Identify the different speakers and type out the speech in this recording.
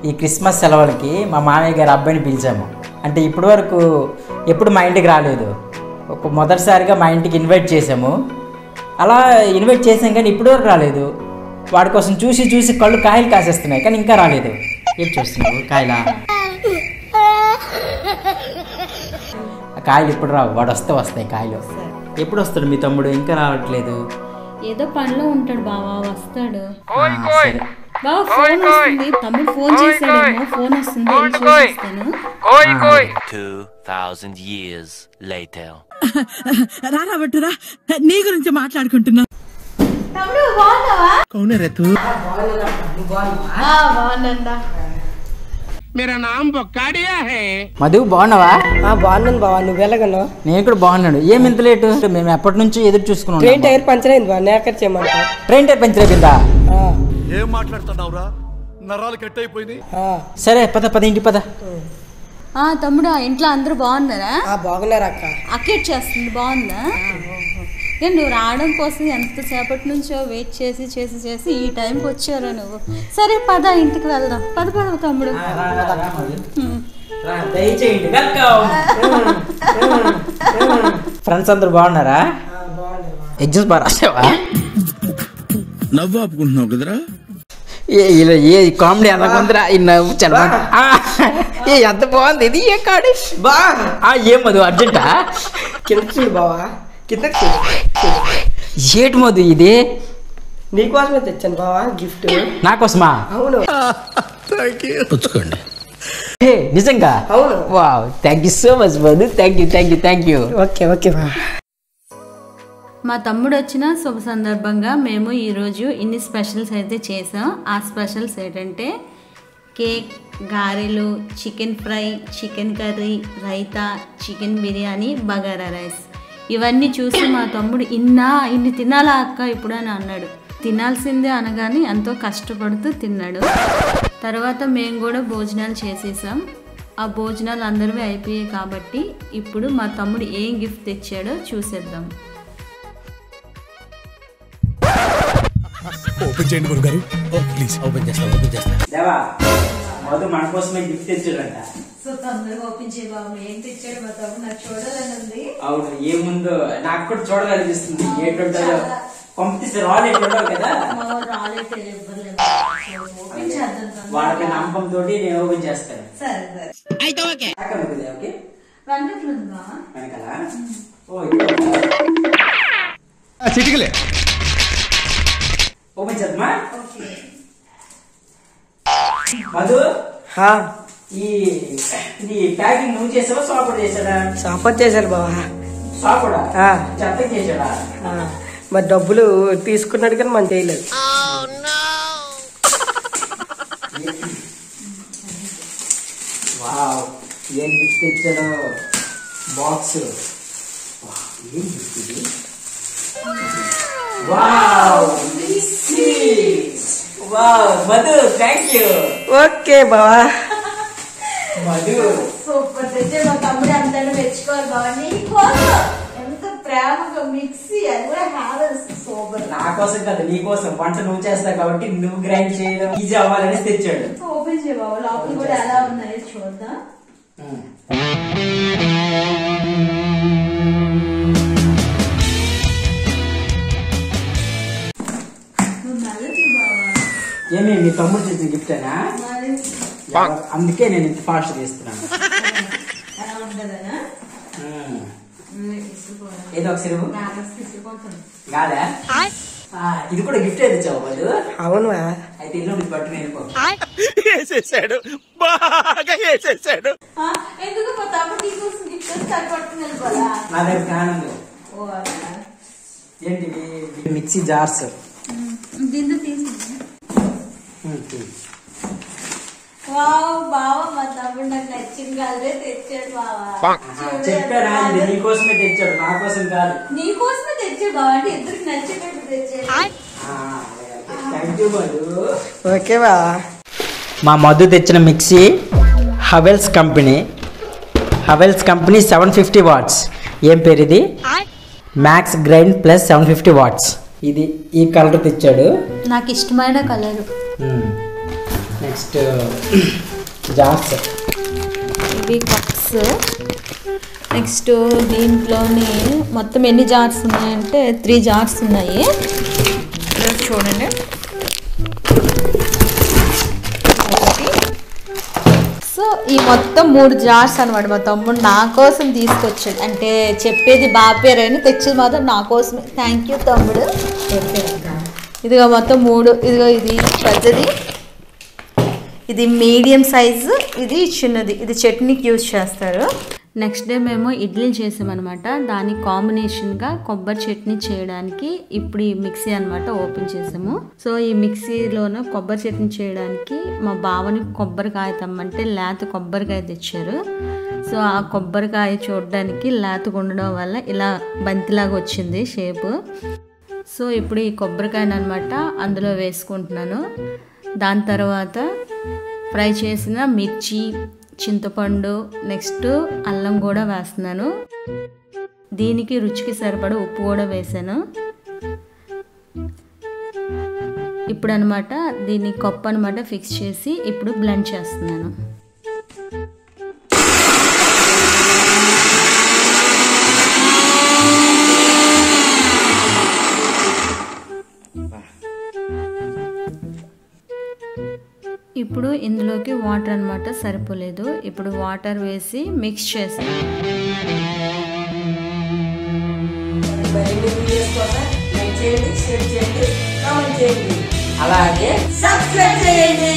Speaker 1: ఈ క్రిస్మస్ సెలవులకి మా మామయ్య గారి అబ్బాయిని పిలిచాము. అంటే ఇప్పటి వరకు ఎప్పుడు మా ఇంటికి రాలేదు. మొదటిసారిగా మా ఇంటికి ఇన్వైట్ చేసాము. అలా ఇన్వైట్ చేసాం కానీ ఇప్పటి వరకు రాలేదు. వాడి కోసం చూసి చూసి కళ్ళు కాయలు కాసేస్తున్నాయి కానీ ఇంకా రాలేదు. ఏం చూస్తున్నావు? కాయలా? కాయలు ఇప్పుడు రావు, వాడు వస్తాయి కాయలు. ఎప్పుడు వస్తాడు మీ తమ్ముడు? ఇంకా రావట్లేదు.
Speaker 2: ఏదో పనిలో ఉంటాడు బావా, వస్తాడు. బావా ఫోన్ వస్తుంది, తమ్ముడు ఫోన్ చేశాడేమో, ఫోన్ వస్తుంది, చూస్తాను.
Speaker 3: 2000 years later.
Speaker 4: రారా బట్టురా, నీ గురించి మాట్లాడుకుంటున్నా.
Speaker 2: తమ్ముడు బాగున్నావా?
Speaker 4: కౌనే రేతు
Speaker 2: బాగున్నా.
Speaker 4: మేరా నామ్ బొక్కాడియా హే.
Speaker 1: మధు బాగున్నావా?
Speaker 5: బాగున్నాను బావా, నువ్వు వెళ్ళగను?
Speaker 1: నేను కూడా బాగున్నాడు. ఏమి ఇంత లేటు? మేము ఎప్పటి నుంచి ఎదురు చూసుకున్నాం.
Speaker 5: ట్రైన్ టైర్ పంచర్ అయింది బా, నేకర్ చేయమంట.
Speaker 1: ట్రైన్ టైర్ పంచర్ అయిపోయిందా?
Speaker 6: ఏం మాట్లాడుతున్నావురా? నరాలు కట్ అయిపోయింది.
Speaker 1: సరే పద ఇంటి పద.
Speaker 2: తమ్ముడు ఇంట్లో అందరూ బాగున్నారా?
Speaker 5: బాగున్నారు అక్క.
Speaker 2: అక్కేట్ చేస్తుంది, బాగుందా? నువ్వు రావడం కోసం ఎంతసేపటి నుంచో వెయిట్ చేసి చేసి చేసి ఈ టైంకి వచ్చారా నువ్వు? సరే పద ఇంటికి వెళ్దాం. పద తమ్ముడు.
Speaker 1: ఫ్రెండ్స్ అందరు బాగున్నారా? ఎగ్జామ్స్ బాగా రాసావా?
Speaker 4: నవ్వు ఆపుకుంటున్నావు కదరా?
Speaker 1: ఏ కామెడీ అంతకుందరా ఈ నవ్వు చల్లమాట. ఎంత బాగుంది ఇది. ఏ కాడి బా ఏం మధు అర్జెంటా?
Speaker 5: కిందకి చూడు బావా, కిందకి
Speaker 1: ఏటి మధు ఇది?
Speaker 5: నీకోసమే తెచ్చాను బావా గిఫ్ట్.
Speaker 1: నాకోసమా?
Speaker 5: అవును.
Speaker 4: పుచ్చుకోండి.
Speaker 1: నిజంగా?
Speaker 5: అవును.
Speaker 1: Wow, thank you so much Madhu. Thank you.
Speaker 5: Okay బా.
Speaker 2: మా తమ్ముడు వచ్చిన శుభ సందర్భంగా మేము ఈరోజు ఇన్ని స్పెషల్స్ అయితే చేసాం. ఆ స్పెషల్స్ ఏంటంటే కేక్, గారెలు, chicken fry, chicken curry, raita, chicken biryani, bagara rice. ఇవన్నీ చూసి మా తమ్ముడు ఇన్ని తినాలా అక్క ఇప్పుడు అని అన్నాడు. తినాల్సిందే అనగానే ఎంతో కష్టపడుతూ తిన్నాడు. తర్వాత మేము కూడా భోజనాలు చేసేసాం. ఆ భోజనాలు అందరివి అయిపోయాయి కాబట్టి ఇప్పుడు మా తమ్ముడు ఏం గిఫ్ట్ తెచ్చాడో చూసేద్దాం.
Speaker 6: ఓపెన్ చేయండి గురుగారు, ప్లీజ్.
Speaker 4: ఓపెన్ చేస్తా.
Speaker 1: దేవా, మధు మన కోసమే గిఫ్ట్ తెచ్చాడంట.
Speaker 2: సో తొందరగా ఓపెన్ చేయ బాబు. ఏం తెచ్చాడు మా తమ్ముడు? నాకు చూడాలని ఉంది.
Speaker 1: అవును, ఏముందో నాకు కూడా చూడాలనిపిస్తుంది. ఏంటంటారో పంపిస్తే రాలేదు కదా. వాళ్ళకి నమ్మకం తోటి నేను ఓపెన్ చేస్తాను.
Speaker 6: చిటికలే
Speaker 1: ఓపెన్ చేద్దామా? మధు, ఈ ప్యాకింగ్ నువ్వు చేసావా సాఫ్ట్ చేసాడా?
Speaker 5: సాఫ్ట్ చేశారు బావా.
Speaker 1: సాఫ్డా? చెత్త చేసాడా?
Speaker 5: మరి డబ్బులు తీసుకున్నాడు కానీ మనం చేయలేదు.
Speaker 1: వావ్, ఏం గిఫ్ట్ ఇచ్చాడు? బాక్స్. ఏం గిఫ్ట్ ఇది? Wow, Madhu thank you.
Speaker 5: Okay బావా.
Speaker 1: మధు
Speaker 2: సూపర్ తెచ్చే. మా తమ్ముడు అంతా తెచ్చుకోవాలి బావా. నీకోసం ఎంత ప్రేమగా మిక్సీ, అది కూడా హ్యావెల్స్. సూపర్.
Speaker 1: నా కోసం కాదు, నీ కోసం. వంట నువ్వు చేస్తావు కాబట్టి నువ్వు గ్రైండ్ చేయడం ఈజీ అవ్వాలని తెచ్చాడు.
Speaker 2: ఓపెన్ చేయ బాబు, లోపల కూడా ఎలా ఉన్నాయో చూద్దాం.
Speaker 1: ఏమి మీ తమ్ముడు చేసిన గిఫ్ట్ అయినా? అందుకే నేను ఇంత ఫాస్ట్ తీస్తున్నాను. ఏదో ఒక సిరువు కాదా? ఇది కూడా గిఫ్ట్ అయితే ఇచ్చావు మధు?
Speaker 5: అవును.
Speaker 1: అయితే ఇల్లు పట్టుకుని వెళ్ళిపో.
Speaker 4: బాగా వేసేసాడు.
Speaker 2: ఎందుకు మా తమ్ముడు నీకోసం గిఫ్ట్ పట్టుకుని వెళ్ళిపోదా?
Speaker 1: నా దగ్గర ఫ్యాన్ ఉంది. ఏంటివి? Mixie jars.
Speaker 2: దీంతో తీసి బావా, మా తమ్ముడు నాకు నచ్చిన కలరే తెచ్చాడు బావా.
Speaker 1: చెప్పారా? ఇది నీకోసమే తెచ్చాడు, నా కోసం కాదు.
Speaker 2: నీకోసమే తెచ్చాడు బావా. అంటే ఇద్దరికి నచ్చేటట్టు తెచ్చాడు.
Speaker 1: Thank you Madhu.
Speaker 5: ఓకే బా.
Speaker 1: మా మధు తెచ్చిన మిక్సీ హవెల్స్ కంపెనీ 750 వాట్స్. ఏం పేరు ఇది? Max grind plus 750 watts. ఇది ఈ కలర్ తెచ్చాడు.
Speaker 2: నాకు ఇష్టమైన కలర్.
Speaker 1: నెక్స్ట్ జార్స్,
Speaker 2: ఇవి కప్స్. నెక్స్ట్ దీంట్లోని మొత్తం ఎన్ని జార్స్ ఉన్నాయంటే 3 జార్స్ ఉన్నాయి. చూడండి, సో ఈ మొత్తం 3 జార్స్ అనమాట. మా తమ్ముడు నా కోసం తీసుకొచ్చాడు, అంటే చెప్పేది బాపేరని తెచ్చేది మాత్రం నా కోసమే. థ్యాంక్ యూ తమ్ముడు. ఇదిగో మొత్తం 3. ఇదిగో ఇది పెద్దది, ఇది మీడియం సైజు, ఇది చిన్నది. ఇది చట్నీకి యూజ్ చేస్తారు. నెక్స్ట్ డే మేము ఇడ్లీ చేసామన్నమాట. దానికి కాంబినేషన్గా కొబ్బరి చట్నీ చేయడానికి ఇప్పుడు ఈ మిక్సీ అనమాట ఓపెన్ చేసాము. సో ఈ మిక్సీలోనూ కొబ్బరి చట్నీ చేయడానికి మా బావని కొబ్బరికాయ తమ్మంటే లేత కొబ్బరికాయ తెచ్చారు. సో ఆ కొబ్బరికాయ చూడడానికి లేతగా ఉండడం వల్ల ఇలా బంతిలాగా వచ్చింది షేపు. సో ఇప్పుడు ఈ కొబ్బరికాయను అనమాట అందులో వేసుకుంటున్నాను. దాని తర్వాత ఫ్రై చేసిన మిర్చి, చింతపండు, నెక్స్ట్ అల్లం కూడా వేస్తున్నాను. దీనికి రుచికి సరిపడా ఉప్పు కూడా వేసాను. ఇప్పుడు అనమాట దీన్ని కప్పు అనమాట ఫిక్స్ చేసి ఇప్పుడు బ్లెండ్ చేస్తున్నాను. ఇప్పుడు ఇందులోకి వాటర్ అనమాట సరిపోలేదు. ఇప్పుడు వాటర్ వేసి మిక్స్ చేసాను.
Speaker 1: అలాగే సబ్స్క్రైబ్ చేయండి.